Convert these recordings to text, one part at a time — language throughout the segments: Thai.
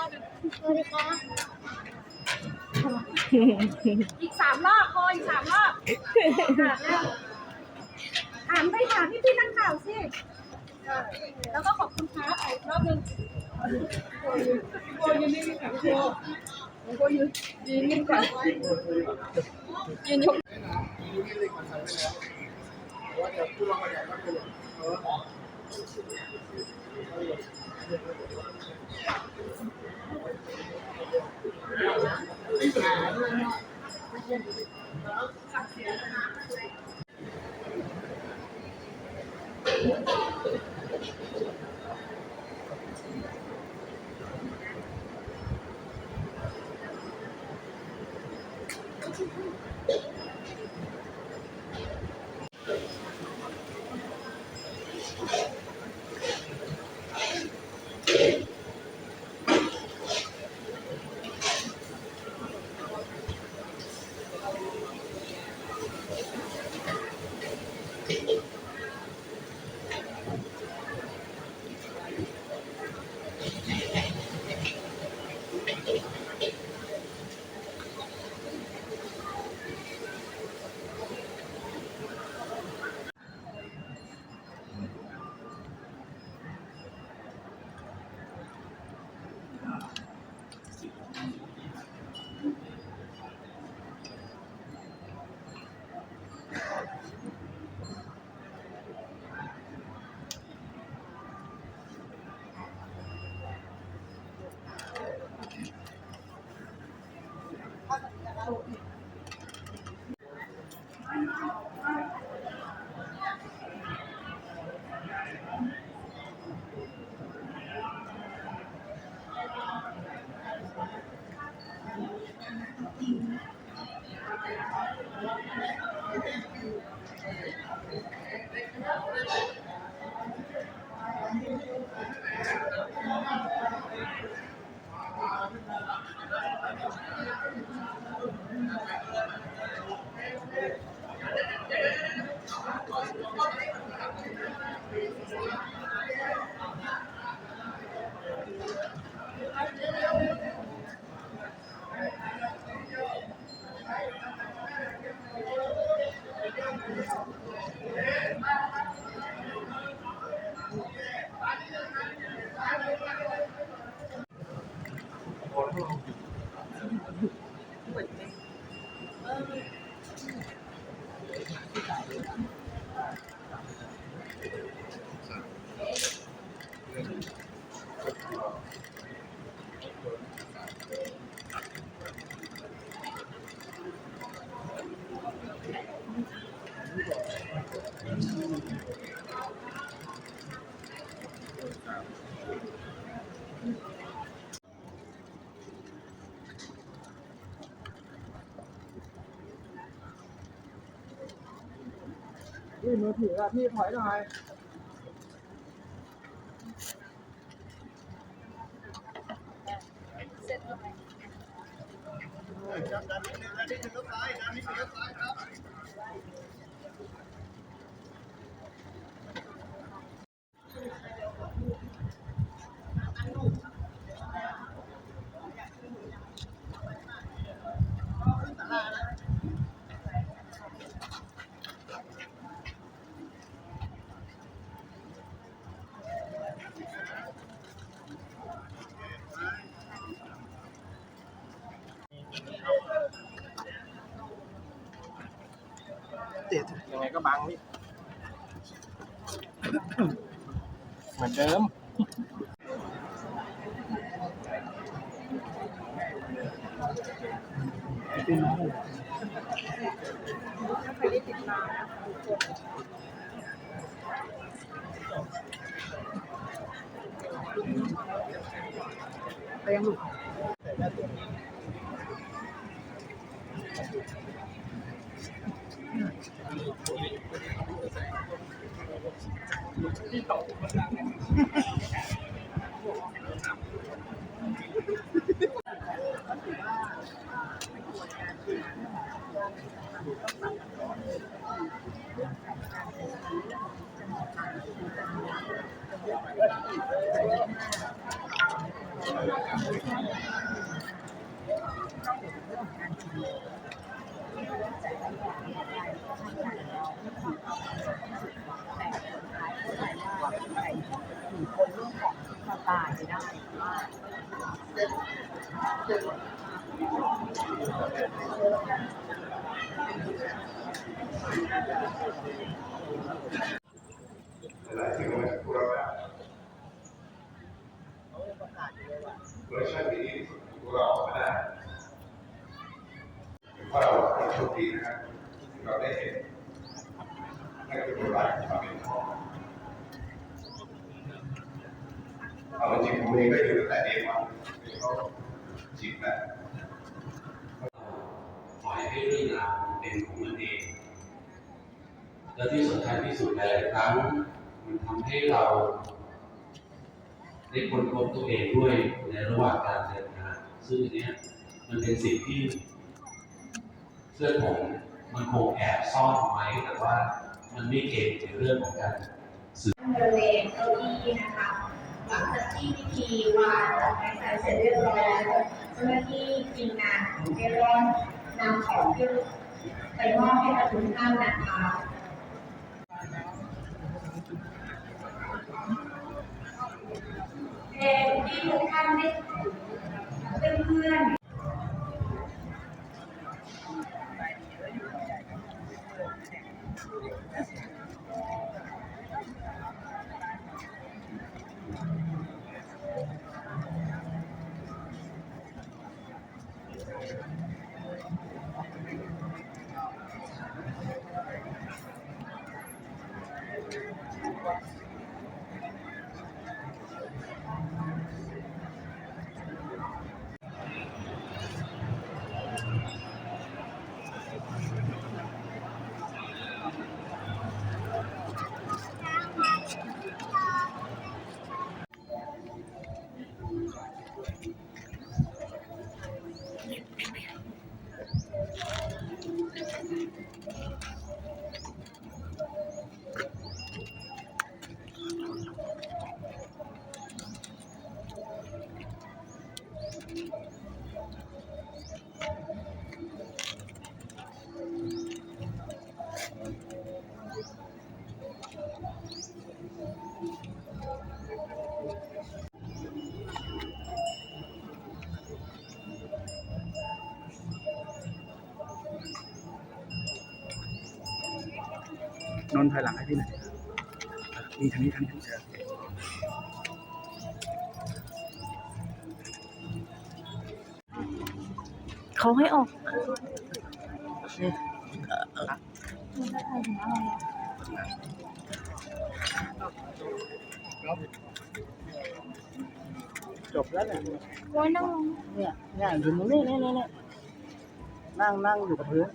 สวัสดีครับอีก3 รอบพออีก3 รอบถามไปถามพี่นักข่าวสิแล้วก็ขอบคุณครับอีกรอบนึงโกยืนนิ่งๆค่ะพี่โกยืนนิ่งก่อนยืนยกพี่มือถืออะพี่ถอยหน่อยดันนิดนึงแล้วซ้ายดันนิดนึงแล้วซ้ายครับยังไงก็บังนี่เหมือนเดิมถ้าใครได้ติดตามนะไปยังลูก คนเรื่องของความตายไม่ได้ว่าหลายสิ่งมันพวกเราเวอร์ชันที่ดีที่สุดพวกเราไม่ได้เพราะเราโชคดีนะครับที่เราได้เห็นนั่นคือบทบาทของความเป็นพ่อเอาจริงผมเองก็อยู่ตั้งแต่เด็กมาเขาจิตนะปล่อยให้เรื่องราวเป็นของมันเองและที่สำคัญที่สุดหลายครั้งมันทำให้เราได้ค้นพบตัวเองด้วยในระหว่างการเดินทางซึ่งอันนี้มันเป็นสิ่งที่เสื้อผมมันคงแอบซ่อนไว้แต่ว่ามันไม่เก่งในเรื่องของการสื่อบริเวณเก้าอี้นะคะหลังจากที่พิธีวางดอกไม้จันทร์เสร็จเรียบร้อยแล้วเจ้าหน้าที่ทีมงานของเอรอนนำของที่ไปมอบให้กับทุกท่านนะคะเป็นที่ทุกท่านได้เพื่อนๆนนท์ถอยหลังให้พี่หน่อยนี่ทางนี้เชิญเขาให้ออกจบแล้วเนี่ย ไว้นั่ง เนี่ยอยู่ตรงนี้นี่นั่งอยู่กับพื้น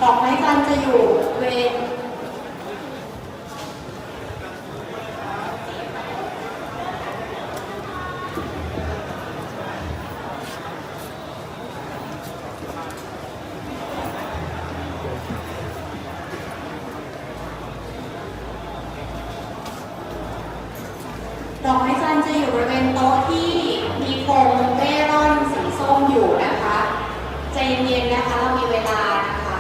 ดอกไม้จันทร์จะอยู่เวรดอกไม้จันทร์จะอยู่บริเวณโต๊ะที่มีโคมเร่ร่อนสีส้มอยู่นะคะใจเย็นๆนะคะเรามีเวลานะคะ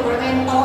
บริเวณโต๊ะ